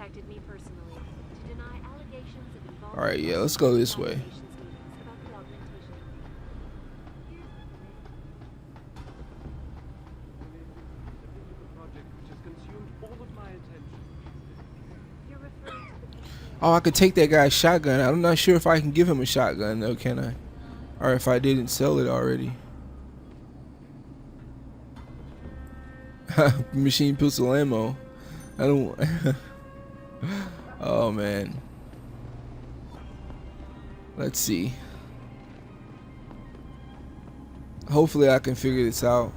contacted me personally to deny allegations of involvement. All right, yeah, let's go this way. About the augmentation. Project which has consumed all of my attention. You're referring to the Oh, I could take that guy's shotgun. I'm not sure if I can give him a shotgun though, can I? Or if I didn't sell it already. Machine pistol ammo. I don't. Oh man. Let's see. Hopefully I can figure this out.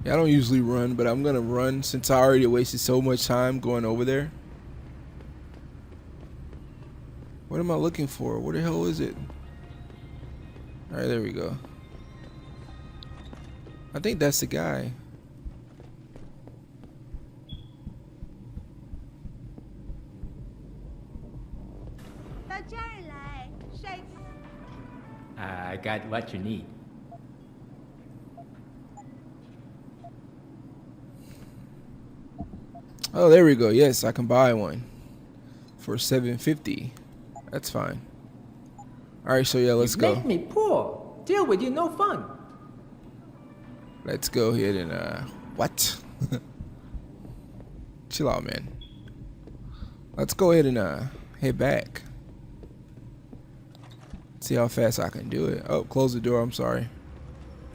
Yeah, I don't usually run, but I'm gonna run since I already wasted so much time going over there. What am I looking for? Where the hell is it? Alright, there we go. I think that's the guy. I got what you need. Oh, there we go. Yes, I can buy one for $7.50. That's fine. All right, so yeah, let's go. Make me poor. Deal with you, no fun. Let's go ahead and what? Chill out, man. Let's go ahead and head back. See how fast I can do it. Oh, close the door. I'm sorry.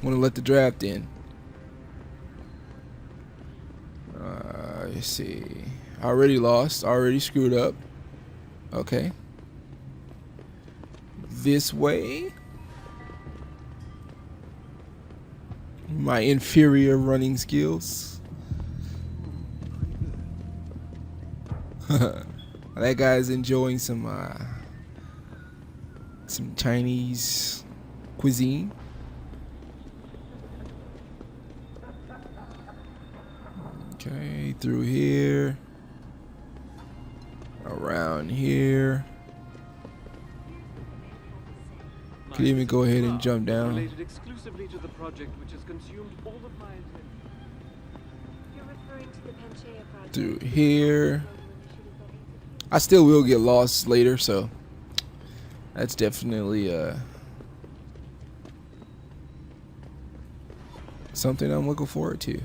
Want to let the draft in. Let's see. Already lost. Already screwed up. Okay. This way. My inferior running skills. That guy's enjoying some Chinese cuisine. Okay, through here, around here. Could even go ahead and jump down. Related exclusively to the project which has consumed all of my attention. You're referring to the Panchea project. Through here. I still will get lost later, so that's definitely something I'm looking forward to.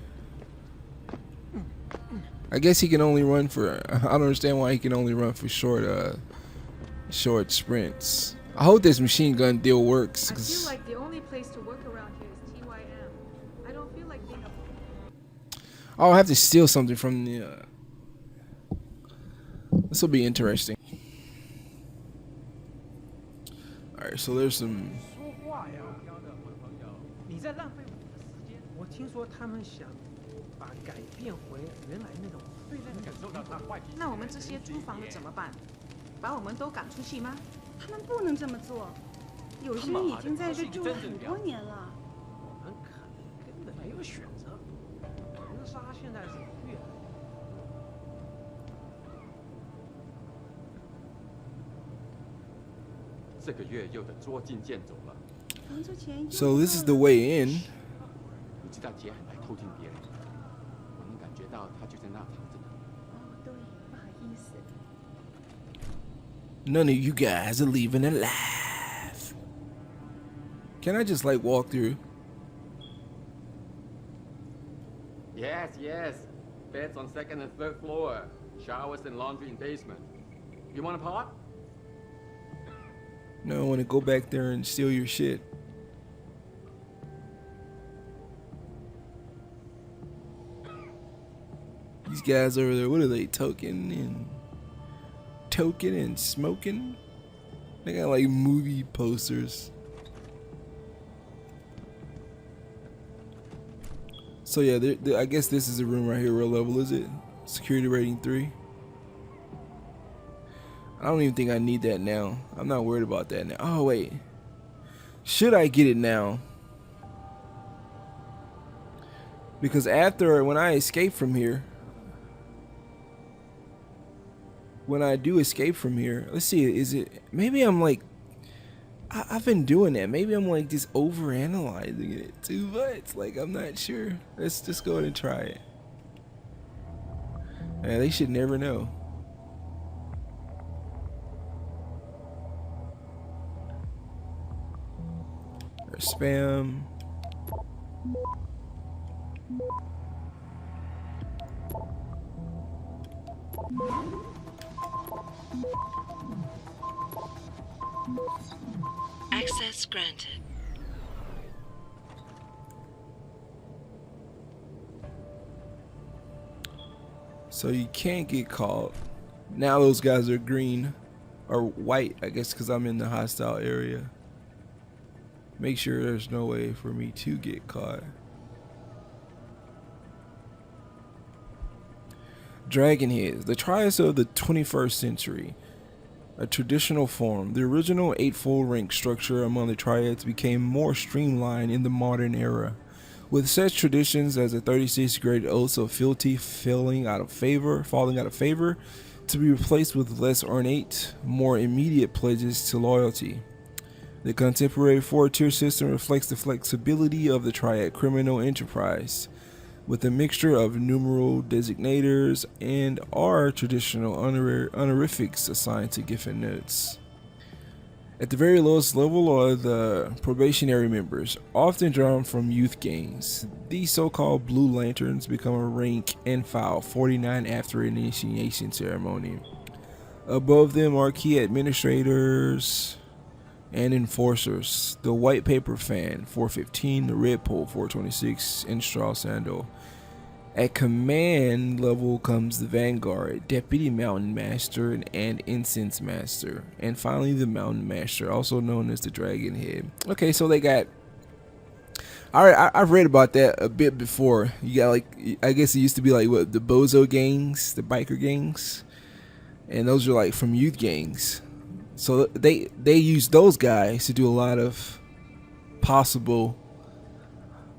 I guess he can only run for. I don't understand why he can only run for short sprints. I hope this machine gun deal works. I feel like the only place to work around here is TYM. I don't feel like being a... I'll have to steal something from the. This will be interesting. All right, so there's some. 你在浪费我的时间。我听说他们想把改变回原来那种对待感受到他坏。那我们这些租房的怎么办？把我们都赶出去吗？他们不能这么做，有些人已经在这住了很多年了。我们可能根本没有选择。人杀现在是越来越。 这个月又得捉襟见肘了。 So this is the way in. 你知道杰很爱偷听别人，我能感觉到他就在那躺着呢。哦，对，不好意思。 None of you guys are leaving alive. Can I just like walk through? Yes, yes. Beds on second and third floor. Showers and laundry in basement. You want a pot? No, I want to go back there and steal your shit. These guys over there, what are they, toking and smoking? They got like movie posters. So yeah, I guess this is a room right here. What level is it? Security rating 3. I don't even think I need that now. I'm not worried about that now. Oh wait, should I get it now? Because when I escape from here, when I do escape from here, let's see, is it, maybe I'm like, I've been doing that. Maybe I'm like just over analyzing it too much. Like I'm not sure. Let's just go ahead and try it. Yeah, they should never know. Or spam. Access granted. So you can't get caught. Now those guys are green or white, I guess, because I'm in the hostile area. Make sure there's no way for me to get caught. Dragon heads, the triads of the 21st century. A traditional form, the original eightfold rank structure among the triads became more streamlined in the modern era, with such traditions as the 36 great oaths of fealty falling out of favor, to be replaced with less ornate, more immediate pledges to loyalty. The contemporary four-tier system reflects the flexibility of the triad criminal enterprise, with a mixture of numeral designators and our traditional honorifics assigned to given notes. At the very lowest level are the probationary members, often drawn from youth gangs. These so-called Blue Lanterns become a rank and file 49 after initiation ceremony. Above them are key administrators and enforcers, the White Paper Fan 415, the Red Pole 426, and Straw Sandal. At command level comes the Vanguard, Deputy Mountain Master, and Incense Master, and finally the Mountain Master, also known as the Dragon Head. Okay, so they got. I've read about that a bit before. You got like, I guess it used to be like what, the Bozo gangs, the biker gangs, and those are like from youth gangs. So they use those guys to do a lot of possible.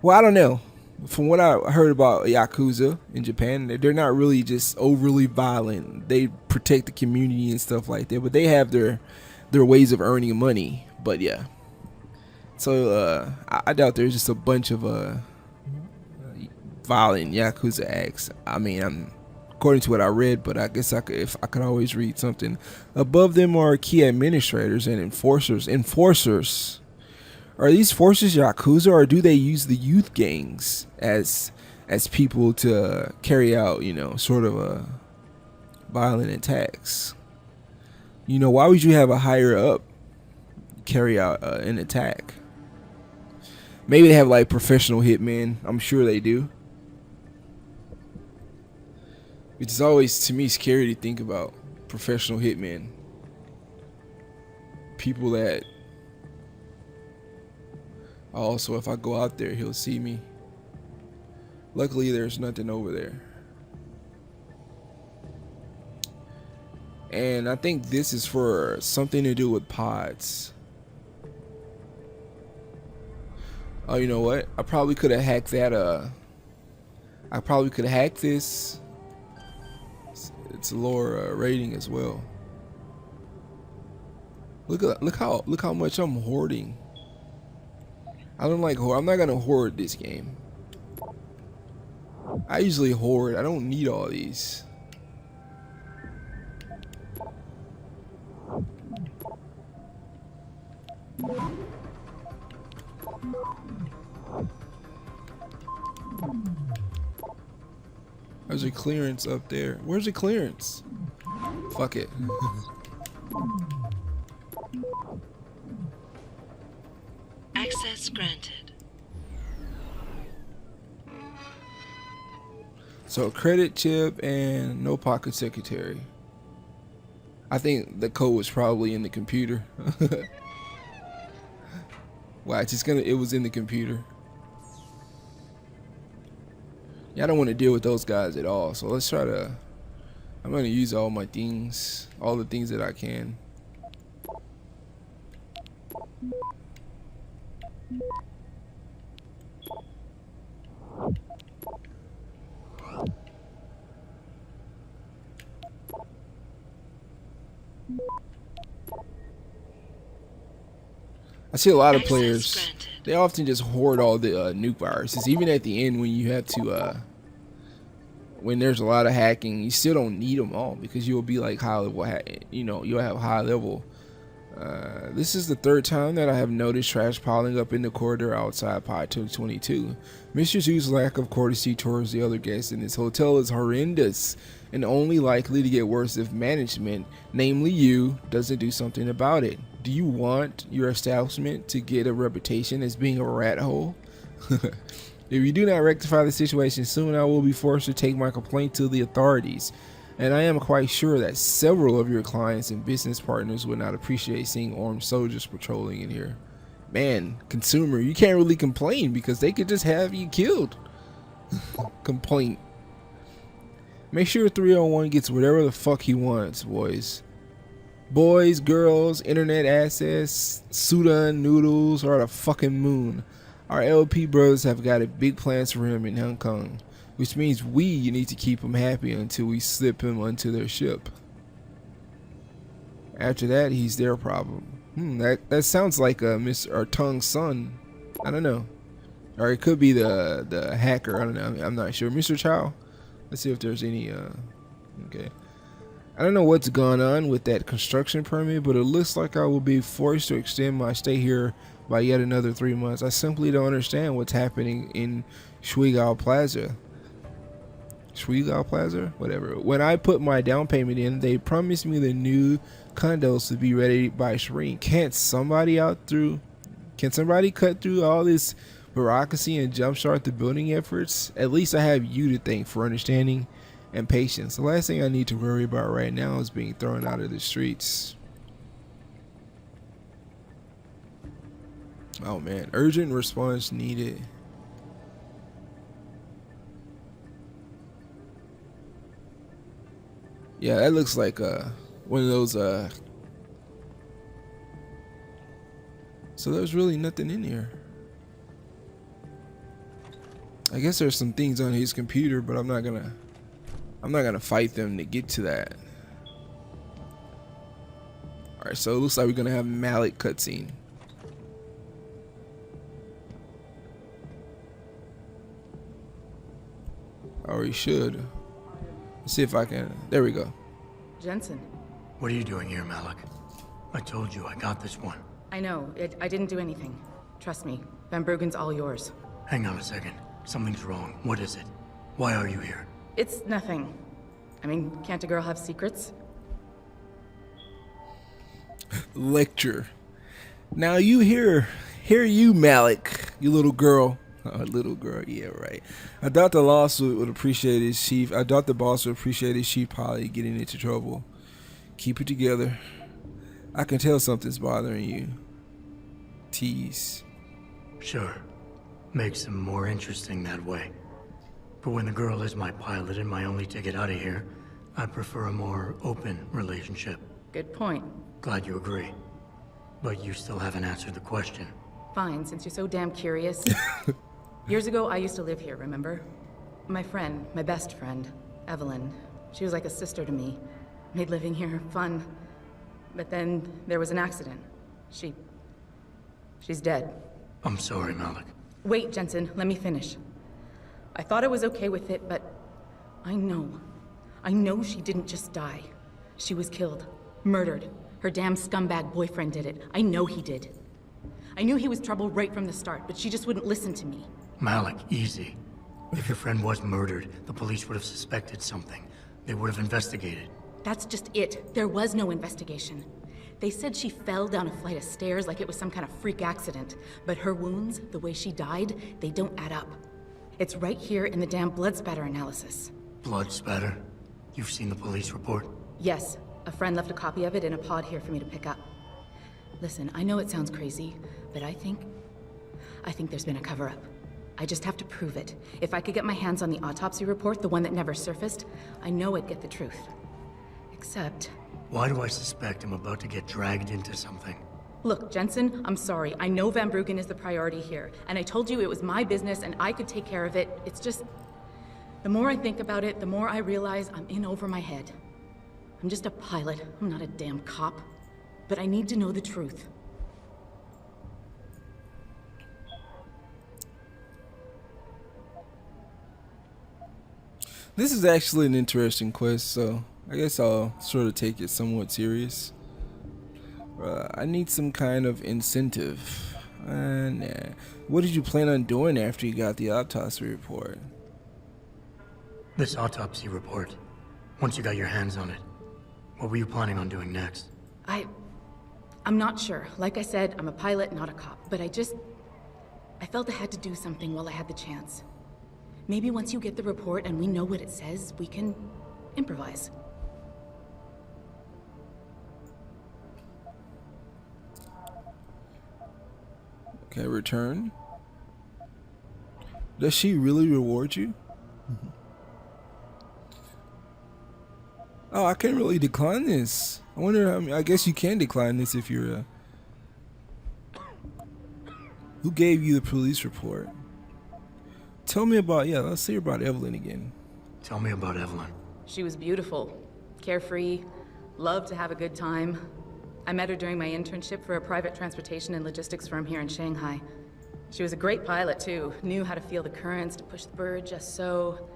Well, I don't know. From what I heard about Yakuza in Japan, they're not really just overly violent. They protect the community and stuff like that, but they have their ways of earning money. But yeah, so I doubt there's just a bunch of violent Yakuza acts. I mean, according to what I read, but I guess I could always read something. Above them are key administrators and enforcers. Are these forces Yakuza, or do they use the youth gangs as people to carry out, sort of violent attacks? Why would you have a higher up carry out an attack? Maybe they have like professional hitmen. I'm sure they do. It's always, to me, scary to think about professional hitmen. People that, also, if I go out there, he'll see me. Luckily, there's nothing over there. And I think this is for something to do with pods. Oh, you know what? I probably could have hacked that. I probably could have hacked this. It's a lower rating as well. Look how much I'm hoarding. I don't like hoard. I'm not gonna hoard this game. I usually hoard. I don't need all these. There's a clearance up there. Where's the clearance? Fuck it. Access granted. So credit chip and no pocket secretary. I think the code was probably in the computer. Wow, it was in the computer. Yeah, I don't want to deal with those guys at all. So let's try to. I'm gonna use all my things, all the things that I can. I see a lot of Access players, granted. they often just hoard all the nuke viruses. Even at the end when you have to, when there's a lot of hacking, you still don't need them all because you'll be like high level, you'll have high level. This is the third time that I have noticed trash piling up in the corridor outside Pod 222. Mr. Zoo's lack of courtesy towards the other guests in this hotel is horrendous and only likely to get worse if management, namely you, doesn't do something about it. Do you want your establishment to get a reputation as being a rat hole? If you do not rectify the situation soon, I will be forced to take my complaint to the authorities. And I am quite sure that several of your clients and business partners would not appreciate seeing armed soldiers patrolling in here. Man, consumer, you can't really complain because they could just have you killed. Complaint. Make sure 301 gets whatever the fuck he wants, boys. Boys, girls, internet access, Sudan noodles, or the fucking moon. Our LP brothers have got big plans for him in Hong Kong, which means we need to keep him happy until we slip him onto their ship. After that, he's their problem. That sounds like Mr. Tung's son. I don't know. Or it could be the hacker. I don't know. I'm not sure. Mr. Chow. Let's see if there's any. Okay. I don't know what's gone on with that construction permit, but it looks like I will be forced to extend my stay here by yet another 3 months. I simply don't understand what's happening in Shuigao Plaza. Shuigao Plaza? Whatever. When I put my down payment in, they promised me the new condos to be ready by spring. Can somebody cut through all this bureaucracy and jumpstart the building efforts? At least I have you to thank for understanding and patience. The last thing I need to worry about right now is being thrown out of the streets. Oh man, urgent response needed. Yeah, that looks like one of those so there's really nothing in here. I guess there's some things on his computer, but I'm not gonna fight them to get to that. Alright, so it looks like we're gonna have Malik cutscene. Or he should. Let's see if I can. There we go. Jensen. What are you doing here, Malik? I told you I got this one. I know. I didn't do anything. Trust me. Van Bruggen's all yours. Hang on a second. Something's wrong. What is it? Why are you here? It's nothing. I mean, can't a girl have secrets? Lecture. Now you hear you, Malik, you little girl. Oh, little girl, yeah, right. I thought the boss would appreciate his chief. I thought the boss would appreciate his chief Polly getting into trouble. Keep it together. I can tell something's bothering you. Tease. Sure. Makes him more interesting that way. But when the girl is my pilot and my only ticket out of here, I prefer a more open relationship. Good point. Glad you agree. But you still haven't answered the question. Fine, since you're so damn curious. Years ago, I used to live here, remember? My friend, my best friend, Evelyn. She was like a sister to me. Made living here fun. But then there was an accident. She's dead. I'm sorry, Malik. Wait, Jensen, let me finish. I thought I was okay with it, but I know she didn't just die. She was killed. Murdered. Her damn scumbag boyfriend did it. I know he did. I knew he was trouble right from the start, but she just wouldn't listen to me. Malik, easy. If your friend was murdered, the police would have suspected something. They would have investigated. That's just it. There was no investigation. They said she fell down a flight of stairs like it was some kind of freak accident. But her wounds, the way she died, they don't add up. It's right here in the damn blood spatter analysis. Blood spatter? You've seen the police report? Yes. A friend left a copy of it in a pod here for me to pick up. Listen, I know it sounds crazy, but I think there's been a cover-up. I just have to prove it. If I could get my hands on the autopsy report, the one that never surfaced, I know I'd get the truth. Except... Why do I suspect I'm about to get dragged into something? Look, Jensen, I'm sorry. I know Van Bruggen is the priority here, and I told you it was my business and I could take care of it. It's just... The more I think about it, the more I realize I'm in over my head. I'm just a pilot. I'm not a damn cop. But I need to know the truth. This is actually an interesting quest, so I guess I'll sort of take it somewhat serious. I need some kind of incentive. Nah. What did you plan on doing after you got the autopsy report? This autopsy report. Once you got your hands on it, what were you planning on doing next? I'm not sure. Like I said, I'm a pilot, not a cop. But I felt I had to do something while I had the chance. Maybe once you get the report and we know what it says, we can improvise. Okay, return. Does she really reward you? Oh, I can't really decline this. I wonder, I guess you can decline this if you're Who gave you the police report? Tell me about, let's hear about Evelyn again. Tell me about Evelyn. She was beautiful, carefree, loved to have a good time. I met her during my internship for a private transportation and logistics firm here in Shanghai. She was a great pilot, too. Knew how to feel the currents, to push the bird just so.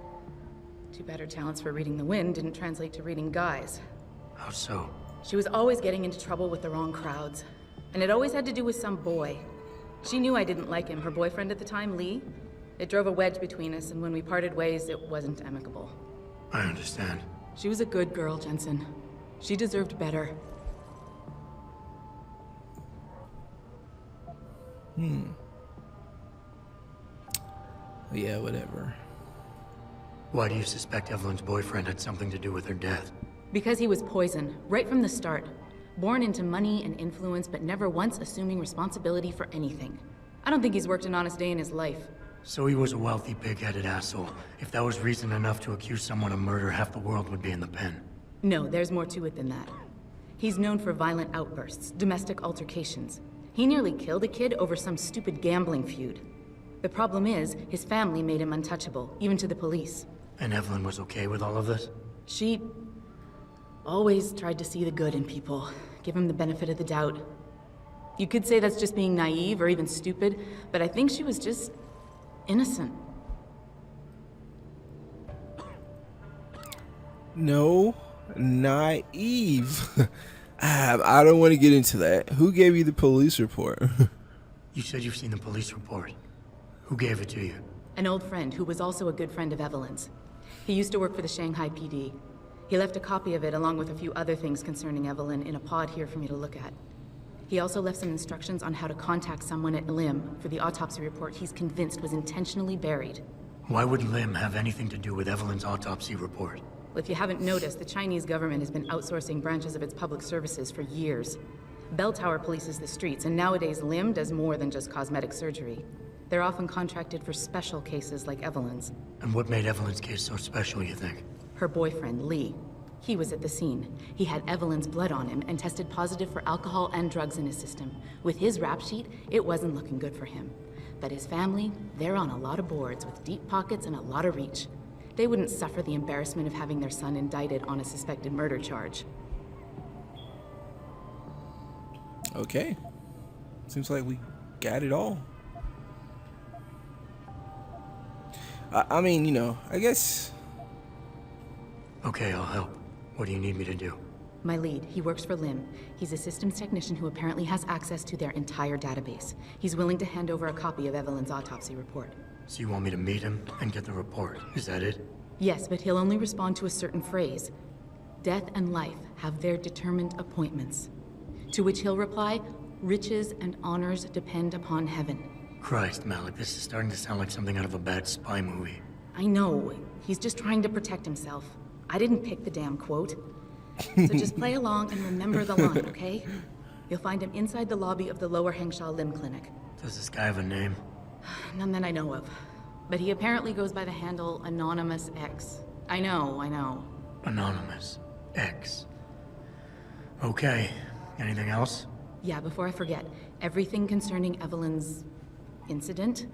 Too bad her talents for reading the wind didn't translate to reading guys. How so? She was always getting into trouble with the wrong crowds. And it always had to do with some boy. She knew I didn't like him. Her boyfriend at the time, Lee. It drove a wedge between us, and when we parted ways, it wasn't amicable. I understand. She was a good girl, Jensen. She deserved better. Yeah, whatever. Why do you suspect Evelyn's boyfriend had something to do with her death? Because he was poison, right from the start. Born into money and influence, but never once assuming responsibility for anything. I don't think he's worked an honest day in his life. So he was a wealthy, pig-headed asshole. If that was reason enough to accuse someone of murder, half the world would be in the pen. No, there's more to it than that. He's known for violent outbursts, domestic altercations. He nearly killed a kid over some stupid gambling feud. The problem is, his family made him untouchable, even to the police. And Evelyn was okay with all of this? She always tried to see the good in people, give him the benefit of the doubt. You could say that's just being naive or even stupid, but I think she was just innocent. No, naive. I don't want to get into that. Who gave you the police report? You said you've seen the police report. Who gave it to you? An old friend who was also a good friend of Evelyn's. He used to work for the Shanghai PD. He left a copy of it along with a few other things concerning Evelyn in a pod here for me to look at. He also left some instructions on how to contact someone at Lim for the autopsy report he's convinced was intentionally buried. Why would Lim have anything to do with Evelyn's autopsy report? Well, if you haven't noticed, the Chinese government has been outsourcing branches of its public services for years. Bell Tower polices the streets, and nowadays Lim does more than just cosmetic surgery. They're often contracted for special cases like Evelyn's. And what made Evelyn's case so special, you think? Her boyfriend, Lee. He was at the scene. He had Evelyn's blood on him and tested positive for alcohol and drugs in his system. With his rap sheet, it wasn't looking good for him. But his family, they're on a lot of boards with deep pockets and a lot of reach. They wouldn't suffer the embarrassment of having their son indicted on a suspected murder charge. Okay. Seems like we got it all. I mean, I guess... Okay, I'll help. What do you need me to do? My lead, he works for Lim. He's a systems technician who apparently has access to their entire database. He's willing to hand over a copy of Evelyn's autopsy report. So you want me to meet him and get the report, is that it? Yes, but he'll only respond to a certain phrase. Death and life have their determined appointments. To which he'll reply, riches and honors depend upon heaven. Christ, Malik, this is starting to sound like something out of a bad spy movie. I know. He's just trying to protect himself. I didn't pick the damn quote. So just play along and remember the line, okay? You'll find him inside the lobby of the Lower Hengsha Lim Clinic. Does this guy have a name? None that I know of. But he apparently goes by the handle Anonymous X. I know. Anonymous X. Okay. Anything else? Yeah, before I forget, everything concerning Evelyn's incident,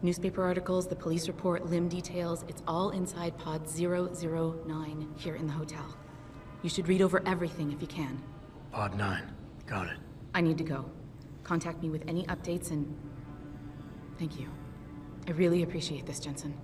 newspaper articles, the police report, Lim details, it's all inside pod 009 here in the hotel. You should read over everything if you can. Pod 9. Got it. I need to go. Contact me with any updates and... Thank you. I really appreciate this, Jensen.